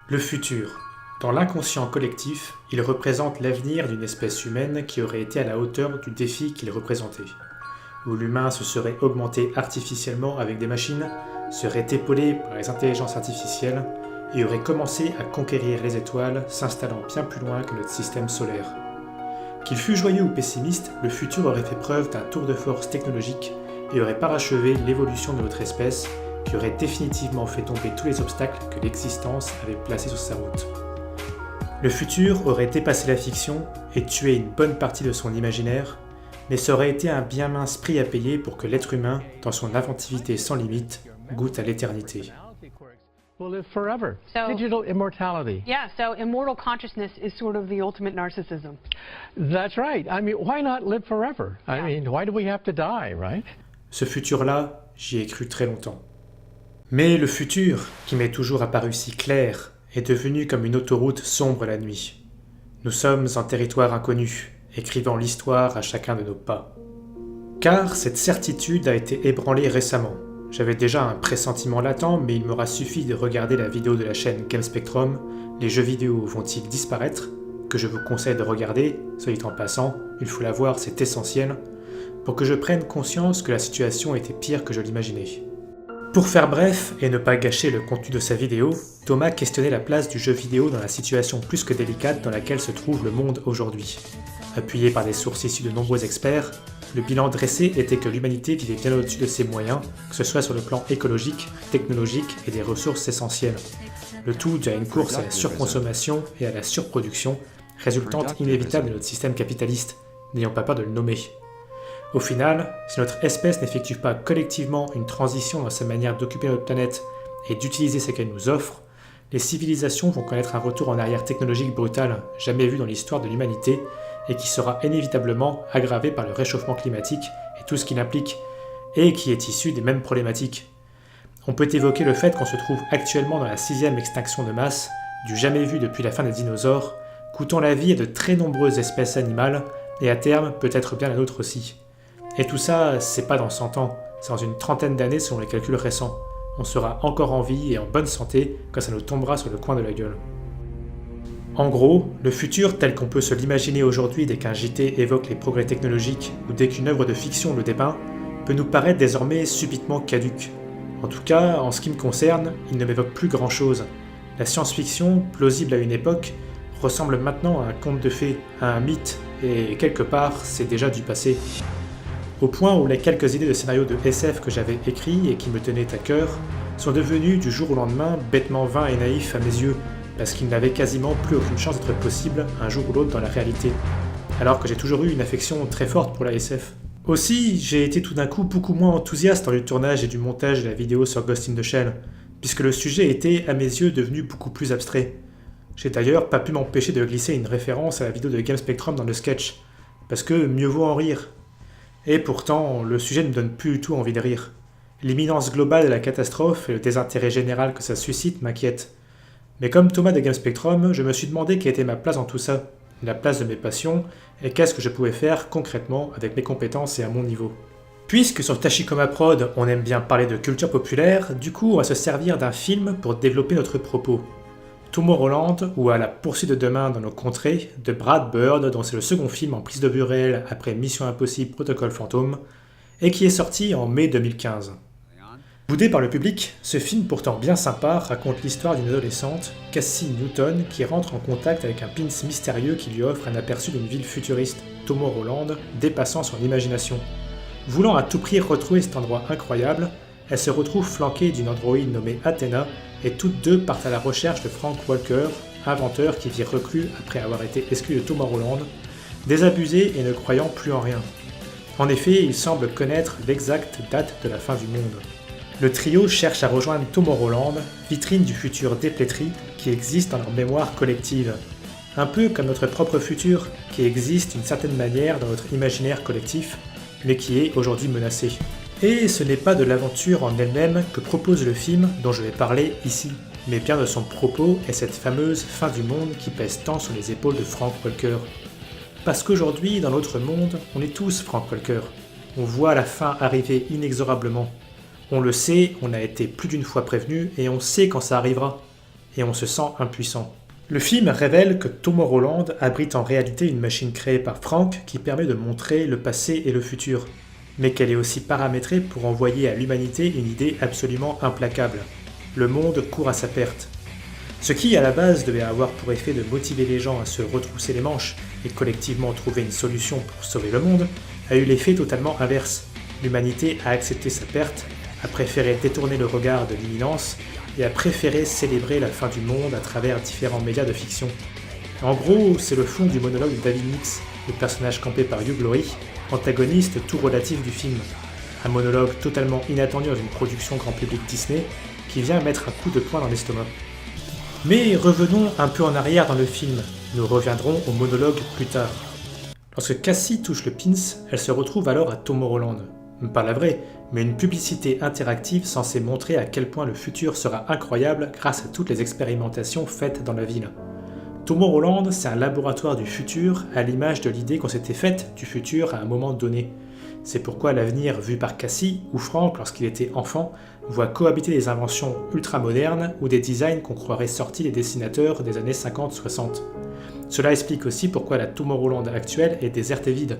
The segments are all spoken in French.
Le futur. Dans l'inconscient collectif, il représente l'avenir d'une espèce humaine qui aurait été à la hauteur du défi qu'il représentait. Où l'humain se serait augmenté artificiellement avec des machines, serait épaulé par les intelligences artificielles et aurait commencé à conquérir les étoiles, s'installant bien plus loin que notre système solaire. Qu'il fût joyeux ou pessimiste, le futur aurait fait preuve d'un tour de force technologique et aurait parachevé l'évolution de notre espèce, qui aurait définitivement fait tomber tous les obstacles que l'existence avait placés sur sa route. Le futur aurait dépassé la fiction et tué une bonne partie de son imaginaire, mais ça aurait été un bien mince prix à payer pour que l'être humain, dans son inventivité sans limite, goûte à l'éternité. Will live forever. So- Digital immortality. Yeah, so immortal consciousness is sort of the ultimate narcissism. That's right. I mean, why not live forever? I Yeah. mean, why do we have to die, right? Ce futur-là, j'y ai cru très longtemps. Mais le futur, qui m'est toujours apparu si clair, est devenu comme une autoroute sombre la nuit. Nous sommes en territoire inconnu, écrivant l'histoire à chacun de nos pas. Car cette certitude a été ébranlée récemment. J'avais déjà un pressentiment latent, mais il m'aura suffi de regarder la vidéo de la chaîne Game Spectrum, Les jeux vidéo vont-ils disparaître, que je vous conseille de regarder, soit dit en passant, il faut la voir, c'est essentiel, pour que je prenne conscience que la situation était pire que je l'imaginais. Pour faire bref, et ne pas gâcher le contenu de sa vidéo, Thomas questionnait la place du jeu vidéo dans la situation plus que délicate dans laquelle se trouve le monde aujourd'hui. Appuyé par des sources issues de nombreux experts, le bilan dressé était que l'humanité vivait bien au-dessus de ses moyens, que ce soit sur le plan écologique, technologique et des ressources essentielles. Le tout dû à une course à la surconsommation et à la surproduction, résultante inévitable de notre système capitaliste, n'ayons pas peur de le nommer. Au final, si notre espèce n'effectue pas collectivement une transition dans sa manière d'occuper notre planète et d'utiliser ce qu'elle nous offre, les civilisations vont connaître un retour en arrière technologique brutal, jamais vu dans l'histoire de l'humanité, et qui sera inévitablement aggravé par le réchauffement climatique et tout ce qu'il implique, et qui est issu des mêmes problématiques. On peut évoquer le fait qu'on se trouve actuellement dans la 6e extinction de masse, du jamais vu depuis la fin des dinosaures, coûtant la vie à de très nombreuses espèces animales, et à terme peut-être bien la nôtre aussi. Et tout ça, c'est pas dans 100 ans, c'est dans une trentaine d'années selon les calculs récents. On sera encore en vie et en bonne santé quand ça nous tombera sur le coin de la gueule. En gros, le futur tel qu'on peut se l'imaginer aujourd'hui dès qu'un JT évoque les progrès technologiques ou dès qu'une œuvre de fiction le dépeint, peut nous paraître désormais subitement caduque. En tout cas, en ce qui me concerne, il ne m'évoque plus grand-chose. La science-fiction, plausible à une époque, ressemble maintenant à un conte de fées, à un mythe, et quelque part, c'est déjà du passé. Au point où les quelques idées de scénarios de SF que j'avais écrits et qui me tenaient à cœur sont devenues du jour au lendemain bêtement vains et naïfs à mes yeux, parce qu'ils n'avaient quasiment plus aucune chance d'être possibles un jour ou l'autre dans la réalité, alors que j'ai toujours eu une affection très forte pour la SF. Aussi, j'ai été tout d'un coup beaucoup moins enthousiaste dans le tournage et du montage de la vidéo sur Ghost in the Shell, puisque le sujet était, à mes yeux, devenu beaucoup plus abstrait. J'ai d'ailleurs pas pu m'empêcher de glisser une référence à la vidéo de Game Spectrum dans le sketch, parce que mieux vaut en rire. Et pourtant, le sujet ne me donne plus du tout envie de rire. L'imminence globale de la catastrophe et le désintérêt général que ça suscite m'inquiètent. Mais comme Thomas de Game Spectrum, je me suis demandé quelle était ma place dans tout ça, la place de mes passions, et qu'est-ce que je pouvais faire concrètement avec mes compétences et à mon niveau. Puisque sur Tachikoma Prod, on aime bien parler de culture populaire, du coup on va se servir d'un film pour développer notre propos. Tomorrowland, ou À la poursuite de demain dans nos contrées, de Brad Bird, dont c'est le second film en prise de vue réelle après Mission Impossible Protocole Fantôme, et qui est sorti en mai 2015. Boudé par le public, ce film pourtant bien sympa raconte l'histoire d'une adolescente, Cassie Newton, qui rentre en contact avec un pins mystérieux qui lui offre un aperçu d'une ville futuriste, Tomorrowland, dépassant son imagination. Voulant à tout prix retrouver cet endroit incroyable, elle se retrouve flanquée d'une androïde nommée Athena, et toutes deux partent à la recherche de Frank Walker, inventeur qui vit reclus après avoir été exclu de Tomorrowland, désabusé et ne croyant plus en rien. En effet, il semble connaître l'exacte date de la fin du monde. Le trio cherche à rejoindre Tomorrowland, vitrine du futur déplétri qui existe dans leur mémoire collective. Un peu comme notre propre futur, qui existe d'une certaine manière dans notre imaginaire collectif, mais qui est aujourd'hui menacé. Et ce n'est pas de l'aventure en elle-même que propose le film dont je vais parler ici, mais bien de son propos et cette fameuse fin du monde qui pèse tant sur les épaules de Frank Walker. Parce qu'aujourd'hui, dans notre monde, on est tous Frank Walker. On voit la fin arriver inexorablement. On le sait, on a été plus d'une fois prévenu et on sait quand ça arrivera. et on se sent impuissant. Le film révèle que Tomorrowland abrite en réalité une machine créée par Frank qui permet de montrer le passé et le futur, mais qu'elle est aussi paramétrée pour envoyer à l'humanité une idée absolument implacable. Le monde court à sa perte. Ce qui, à la base, devait avoir pour effet de motiver les gens à se retrousser les manches et collectivement trouver une solution pour sauver le monde, a eu l'effet totalement inverse. L'humanité a accepté sa perte, a préféré détourner le regard de l'imminence et a préféré célébrer la fin du monde à travers différents médias de fiction. En gros, c'est le fond du monologue de David Nix, le personnage campé par Hugh Laurie, antagoniste tout relatif du film. Un monologue totalement inattendu dans une production grand public Disney qui vient mettre un coup de poing dans l'estomac. Mais revenons un peu en arrière dans le film, nous reviendrons au monologue plus tard. Lorsque Cassie touche le pins, elle se retrouve alors à Tomorrowland. Pas la vraie, mais une publicité interactive censée montrer à quel point le futur sera incroyable grâce à toutes les expérimentations faites dans la ville. Tomorrowland, c'est un laboratoire du futur à l'image de l'idée qu'on s'était faite du futur à un moment donné. C'est pourquoi l'avenir vu par Cassie ou Frank lorsqu'il était enfant voit cohabiter des inventions ultra-modernes ou des designs qu'on croirait sortis des dessinateurs des années 50-60. Cela explique aussi pourquoi la Tomorrowland actuelle est déserte et vide.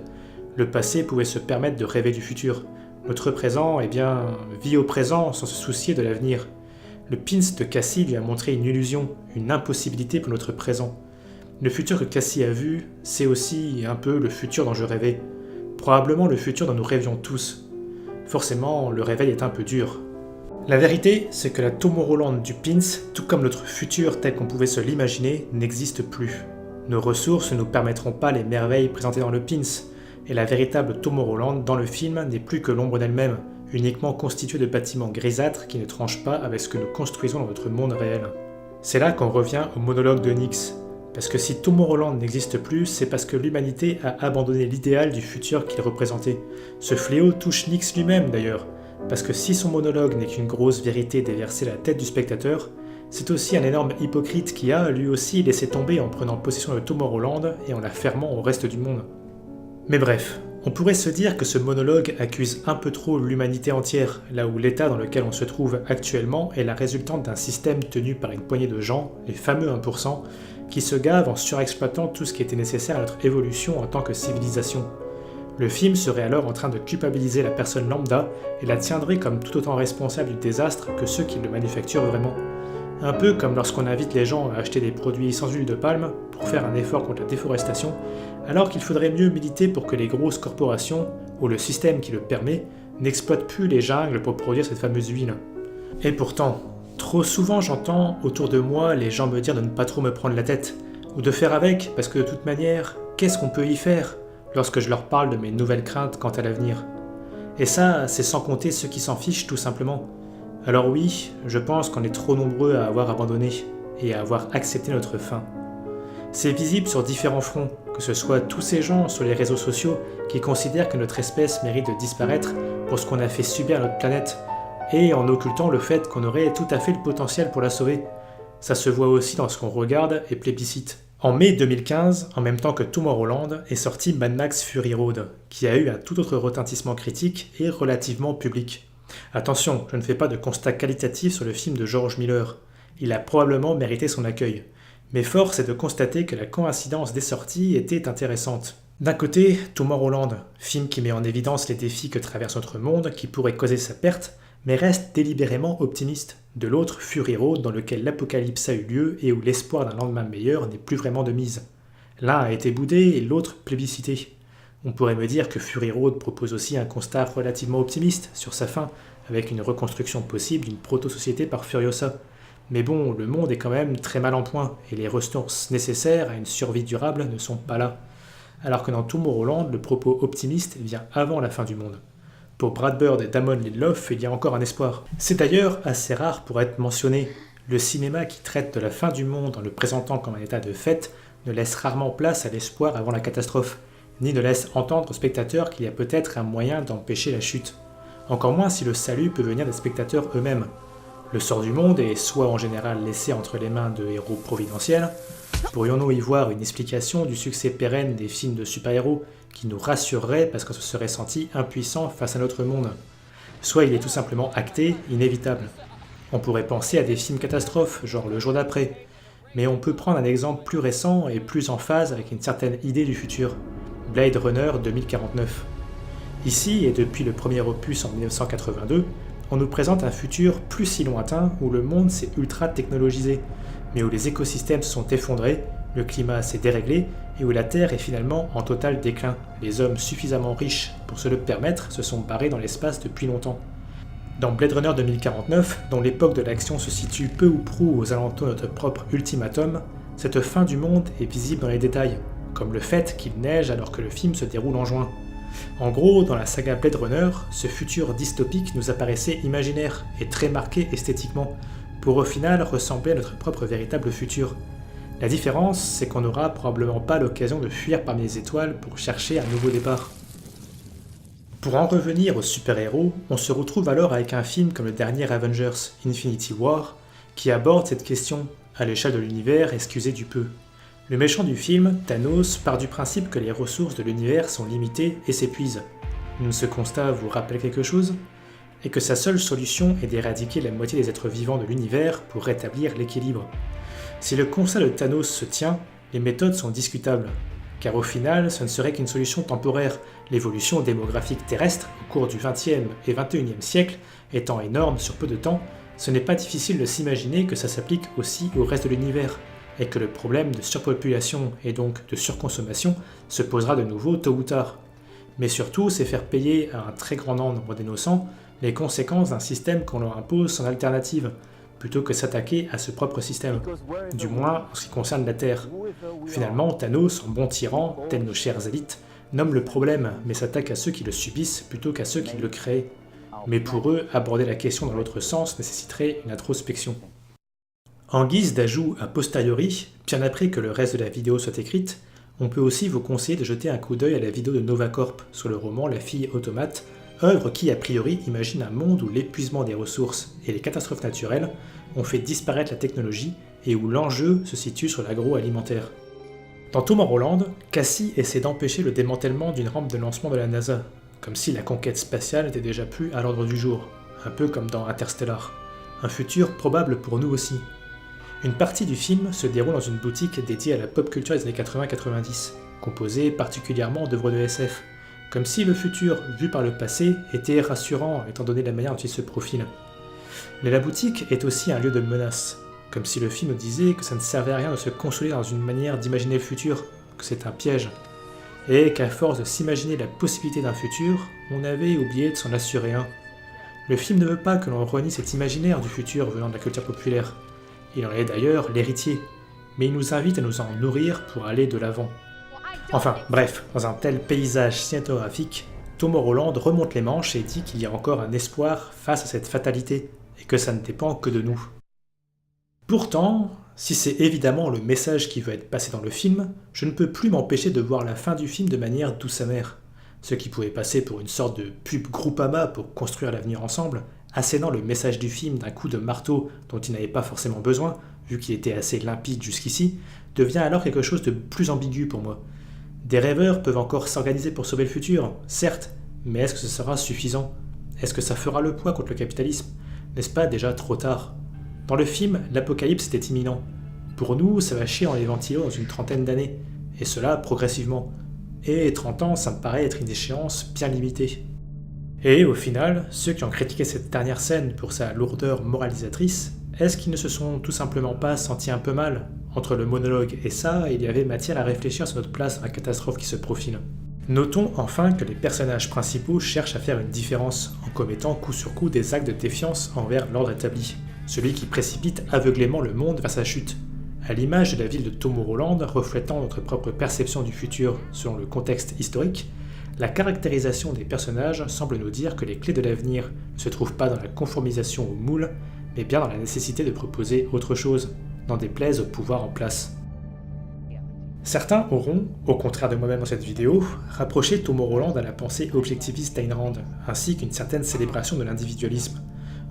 Le passé pouvait se permettre de rêver du futur. Notre présent, vit au présent sans se soucier de l'avenir. Le pins de Cassie lui a montré une illusion, une impossibilité pour notre présent. Le futur que Cassie a vu, c'est aussi un peu le futur dont je rêvais. Probablement le futur dont nous rêvions tous. Forcément, le réveil est un peu dur. La vérité, c'est que la Tomorrowland du pins, tout comme notre futur tel qu'on pouvait se l'imaginer, n'existe plus. Nos ressources ne nous permettront pas les merveilles présentées dans le pins, et la véritable Tomorrowland dans le film n'est plus que l'ombre d'elle-même, uniquement constituée de bâtiments grisâtres qui ne tranchent pas avec ce que nous construisons dans notre monde réel. C'est là qu'on revient au monologue de Nix, parce que si Tomorrowland n'existe plus, c'est parce que l'humanité a abandonné l'idéal du futur qu'il représentait. Ce fléau touche Nix lui-même d'ailleurs, parce que si son monologue n'est qu'une grosse vérité déversée à la tête du spectateur, c'est aussi un énorme hypocrite qui a, lui aussi, laissé tomber en prenant possession de Tomorrowland et en la fermant au reste du monde. Mais bref, on pourrait se dire que ce monologue accuse un peu trop l'humanité entière, là où l'état dans lequel on se trouve actuellement est la résultante d'un système tenu par une poignée de gens, les fameux 1%, qui se gavent en surexploitant tout ce qui était nécessaire à notre évolution en tant que civilisation. Le film serait alors en train de culpabiliser la personne lambda et la tiendrait comme tout autant responsable du désastre que ceux qui le manufacturent vraiment. Un peu comme lorsqu'on invite les gens à acheter des produits sans huile de palme pour faire un effort contre la déforestation, alors qu'il faudrait mieux militer pour que les grosses corporations, ou le système qui le permet, n'exploitent plus les jungles pour produire cette fameuse huile. Et pourtant, trop souvent j'entends autour de moi les gens me dire de ne pas trop me prendre la tête, ou de faire avec, parce que de toute manière, qu'est-ce qu'on peut y faire lorsque je leur parle de mes nouvelles craintes quant à l'avenir. Et ça, c'est sans compter ceux qui s'en fichent tout simplement. Alors oui, je pense qu'on est trop nombreux à avoir abandonné et à avoir accepté notre fin. C'est visible sur différents fronts, que ce soit tous ces gens sur les réseaux sociaux qui considèrent que notre espèce mérite de disparaître pour ce qu'on a fait subir à notre planète, et en occultant le fait qu'on aurait tout à fait le potentiel pour la sauver. Ça se voit aussi dans ce qu'on regarde et plébiscite. En mai 2015, en même temps que Tomorrowland, est sorti Mad Max Fury Road, qui a eu un tout autre retentissement critique et relativement public. Attention, je ne fais pas de constat qualitatif sur le film de George Miller. Il a probablement mérité son accueil. Mais force est de constater que la coïncidence des sorties était intéressante. D'un côté, Tomorrowland, film qui met en évidence les défis que traverse notre monde, qui pourrait causer sa perte, mais reste délibérément optimiste. De l'autre, Fury Road, dans lequel l'apocalypse a eu lieu et où l'espoir d'un lendemain meilleur n'est plus vraiment de mise. L'un a été boudé et l'autre plébiscité. On pourrait me dire que Fury Road propose aussi un constat relativement optimiste sur sa fin, avec une reconstruction possible d'une proto-société par Furiosa. Mais bon, le monde est quand même très mal en point, et les ressources nécessaires à une survie durable ne sont pas là. Alors que dans Tomorrowland, le propos optimiste vient avant la fin du monde. Pour Brad Bird et Damon Lindelof, il y a encore un espoir. C'est d'ailleurs assez rare pour être mentionné. Le cinéma qui traite de la fin du monde en le présentant comme un état de fait ne laisse rarement place à l'espoir avant la catastrophe, ni ne laisse entendre aux spectateurs qu'il y a peut-être un moyen d'empêcher la chute. Encore moins si le salut peut venir des spectateurs eux-mêmes. Le sort du monde est soit en général laissé entre les mains de héros providentiels. Pourrions-nous y voir une explication du succès pérenne des films de super-héros qui nous rassurerait parce qu'on se serait senti impuissant face à notre monde? Soit il est tout simplement acté, inévitable. On pourrait penser à des films catastrophes, genre Le Jour d'après, mais on peut prendre un exemple plus récent et plus en phase avec une certaine idée du futur, Blade Runner 2049. Ici, et depuis le premier opus en 1982, on nous présente un futur plus si lointain où le monde s'est ultra technologisé, mais où les écosystèmes se sont effondrés, le climat s'est déréglé et où la Terre est finalement en total déclin. Les hommes suffisamment riches pour se le permettre se sont barrés dans l'espace depuis longtemps. Dans Blade Runner 2049, dont l'époque de l'action se situe peu ou prou aux alentours de notre propre ultimatum, cette fin du monde est visible dans les détails, comme le fait qu'il neige alors que le film se déroule en juin. En gros, dans la saga Blade Runner, ce futur dystopique nous apparaissait imaginaire et très marqué esthétiquement, pour au final ressembler à notre propre véritable futur. La différence, c'est qu'on n'aura probablement pas l'occasion de fuir parmi les étoiles pour chercher un nouveau départ. Pour en revenir aux super-héros, on se retrouve alors avec un film comme le dernier Avengers, Infinity War, qui aborde cette question, à l'échelle de l'univers, excusez du peu. Le méchant du film, Thanos, part du principe que les ressources de l'univers sont limitées et s'épuisent. Ce constat vous rappelle quelque chose ? Et que sa seule solution est d'éradiquer la moitié des êtres vivants de l'univers pour rétablir l'équilibre. Si le constat de Thanos se tient, les méthodes sont discutables. Car au final, ce ne serait qu'une solution temporaire, l'évolution démographique terrestre au cours du XXe et XXIe siècle étant énorme sur peu de temps, ce n'est pas difficile de s'imaginer que ça s'applique aussi au reste de l'univers, et que le problème de surpopulation et donc de surconsommation se posera de nouveau tôt ou tard. Mais surtout, c'est faire payer à un très grand nombre d'innocents les conséquences d'un système qu'on leur impose sans alternative, plutôt que s'attaquer à ce propre système, du moins en ce qui concerne la Terre. Finalement, Thanos, en bon tyran, tel nos chères élites, nomme le problème, mais s'attaque à ceux qui le subissent plutôt qu'à ceux qui le créent. Mais pour eux, aborder la question dans l'autre sens nécessiterait une introspection. En guise d'ajout a posteriori, bien après que le reste de la vidéo soit écrite, on peut aussi vous conseiller de jeter un coup d'œil à la vidéo de Novacorp sur le roman La fille automate, œuvre qui a priori imagine un monde où l'épuisement des ressources et les catastrophes naturelles ont fait disparaître la technologie et où l'enjeu se situe sur l'agroalimentaire. Dans Tomorrowland, Cassie essaie d'empêcher le démantèlement d'une rampe de lancement de la NASA, comme si la conquête spatiale n'était déjà plus à l'ordre du jour, un peu comme dans Interstellar, un futur probable pour nous aussi. Une partie du film se déroule dans une boutique dédiée à la pop culture des années 80-90, composée particulièrement d'œuvres de SF, comme si le futur, vu par le passé, était rassurant étant donné la manière dont il se profile. Mais la boutique est aussi un lieu de menace, comme si le film disait que ça ne servait à rien de se consoler dans une manière d'imaginer le futur, que c'est un piège, et qu'à force de s'imaginer la possibilité d'un futur, on avait oublié de s'en assurer un. Le film ne veut pas que l'on renie cet imaginaire du futur venant de la culture populaire. Il en est d'ailleurs l'héritier, mais il nous invite à nous en nourrir pour aller de l'avant. Enfin, bref, dans un tel paysage cinématographique, Tomorrowland remonte les manches et dit qu'il y a encore un espoir face à cette fatalité, et que ça ne dépend que de nous. Pourtant, si c'est évidemment le message qui veut être passé dans le film, je ne peux plus m'empêcher de voir la fin du film de manière douce amère. Ce qui pouvait passer pour une sorte de pub Groupama pour construire l'avenir ensemble, assénant le message du film d'un coup de marteau dont il n'avait pas forcément besoin, vu qu'il était assez limpide jusqu'ici, devient alors quelque chose de plus ambigu pour moi. Des rêveurs peuvent encore s'organiser pour sauver le futur, certes, mais est-ce que ce sera suffisant ? Est-ce que ça fera le poids contre le capitalisme ? N'est-ce pas déjà trop tard ? Dans le film, l'apocalypse était imminent. Pour nous, ça va chier en les ventilos dans une trentaine d'années, et cela progressivement. Et 30 ans, ça me paraît être une échéance bien limitée. Et au final, ceux qui ont critiqué cette dernière scène pour sa lourdeur moralisatrice, est-ce qu'ils ne se sont tout simplement pas sentis un peu mal ? Entre le monologue et ça, il y avait matière à réfléchir sur notre place dans la catastrophe qui se profile. Notons enfin que les personnages principaux cherchent à faire une différence en commettant coup sur coup des actes de défiance envers l'ordre établi, celui qui précipite aveuglément le monde vers sa chute, à l'image de la ville de Tomorrowland reflétant notre propre perception du futur selon le contexte historique. La caractérisation des personnages semble nous dire que les clés de l'avenir ne se trouvent pas dans la conformisation au moule, mais bien dans la nécessité de proposer autre chose, n'en déplaise au pouvoir en place. Certains auront, au contraire de moi-même dans cette vidéo, rapproché Tomorrowland à la pensée objectiviste d'Ayn Rand, ainsi qu'une certaine célébration de l'individualisme.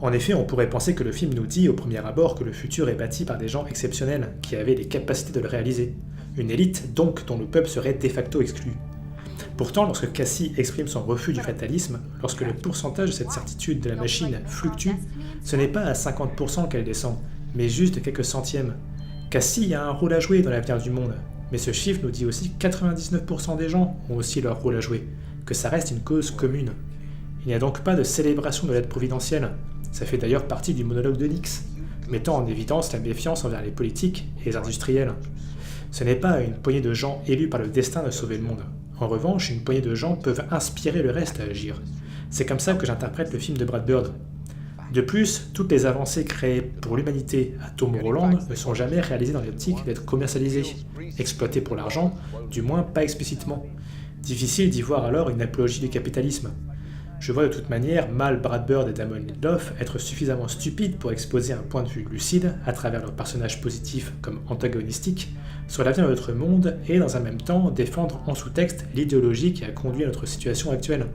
En effet, on pourrait penser que le film nous dit au premier abord que le futur est bâti par des gens exceptionnels, qui avaient les capacités de le réaliser. Une élite donc dont le peuple serait de facto exclu. Pourtant, lorsque Cassie exprime son refus du fatalisme, lorsque le pourcentage de cette certitude de la machine fluctue, ce n'est pas à 50% qu'elle descend, mais juste de quelques centièmes. Cassie a un rôle à jouer dans l'avenir du monde, mais ce chiffre nous dit aussi que 99% des gens ont aussi leur rôle à jouer, que ça reste une cause commune. Il n'y a donc pas de célébration de l'aide providentielle, ça fait d'ailleurs partie du monologue de Nix, mettant en évidence la méfiance envers les politiques et les industriels. Ce n'est pas à une poignée de gens élus par le destin de sauver le monde. En revanche, une poignée de gens peuvent inspirer le reste à agir. C'est comme ça que j'interprète le film de Brad Bird. De plus, toutes les avancées créées pour l'humanité à Tomorrowland ne sont jamais réalisées dans l'optique d'être commercialisées, exploitées pour l'argent, du moins pas explicitement. Difficile d'y voir alors une apologie du capitalisme. Je vois de toute manière mal Brad Bird et Damon Lindelof être suffisamment stupides pour exposer un point de vue lucide, à travers leurs personnages positifs comme antagonistiques, sur l'avenir de notre monde et dans un même temps défendre en sous-texte l'idéologie qui a conduit à notre situation actuelle.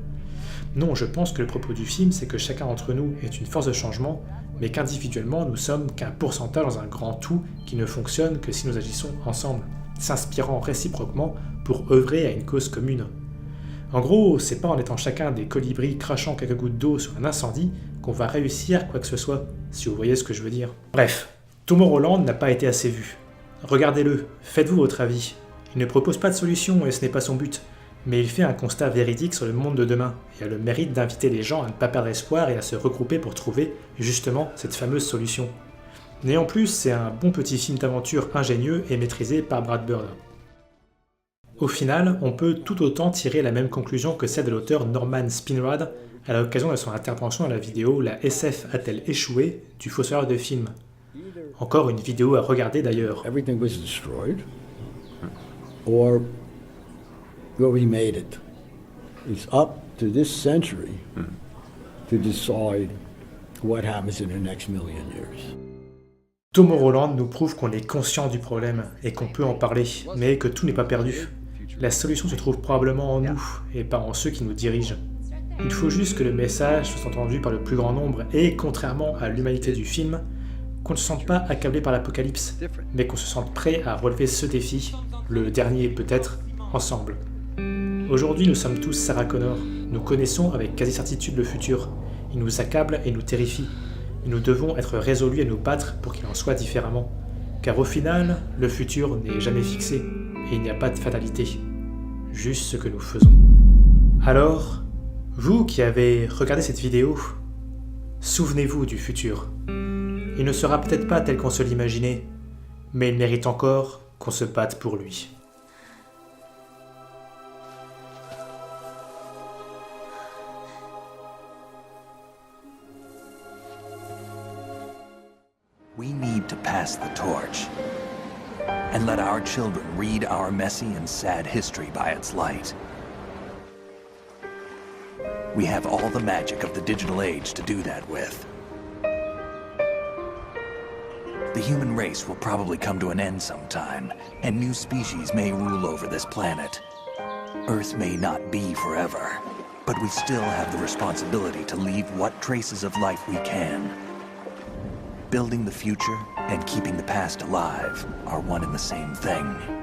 Non, je pense que le propos du film, c'est que chacun d'entre nous est une force de changement, mais qu'individuellement nous sommes qu'un pourcentage dans un grand tout qui ne fonctionne que si nous agissons ensemble, s'inspirant réciproquement pour œuvrer à une cause commune. En gros, c'est pas en étant chacun des colibris crachant quelques gouttes d'eau sur un incendie qu'on va réussir quoi que ce soit, si vous voyez ce que je veux dire. Bref, Tomorrowland n'a pas été assez vu. Regardez-le, faites-vous votre avis. Il ne propose pas de solution et ce n'est pas son but, mais il fait un constat véridique sur le monde de demain et a le mérite d'inviter les gens à ne pas perdre espoir et à se regrouper pour trouver, justement, cette fameuse solution. Et en plus, c'est un bon petit film d'aventure ingénieux et maîtrisé par Brad Bird. Au final, on peut tout autant tirer la même conclusion que celle de l'auteur Norman Spinrad à l'occasion de son intervention dans la vidéo « La SF a-t-elle échoué ?» du fossoyeur de film. Encore une vidéo à regarder d'ailleurs. Everything was destroyed, or we made it. It's up to this century to decide what happens in the next million years. Tomorrowland nous prouve qu'on est conscient du problème et qu'on peut en parler, mais que tout n'est pas perdu. La solution se trouve probablement en nous, et pas en ceux qui nous dirigent. Il faut juste que le message soit entendu par le plus grand nombre, et contrairement à l'humanité du film, qu'on ne se sente pas accablé par l'apocalypse, mais qu'on se sente prêt à relever ce défi, le dernier peut-être, ensemble. Aujourd'hui, nous sommes tous Sarah Connor, nous connaissons avec quasi-certitude le futur, il nous accable et nous terrifie. Nous devons être résolus à nous battre pour qu'il en soit différemment. Car au final, le futur n'est jamais fixé, et il n'y a pas de fatalité. Juste ce que nous faisons. Alors, vous qui avez regardé cette vidéo, souvenez-vous du futur. Il ne sera peut-être pas tel qu'on se l'imaginait, mais il mérite encore qu'on se batte pour lui. We need to pass the torch and let our children read our messy and sad history by its light. We have all the magic of the digital age to do that with. The human race will probably come to an end sometime, and new species may rule over this planet. Earth may not be forever, but we still have the responsibility to leave what traces of life we can. Building the future and keeping the past alive are one and the same thing.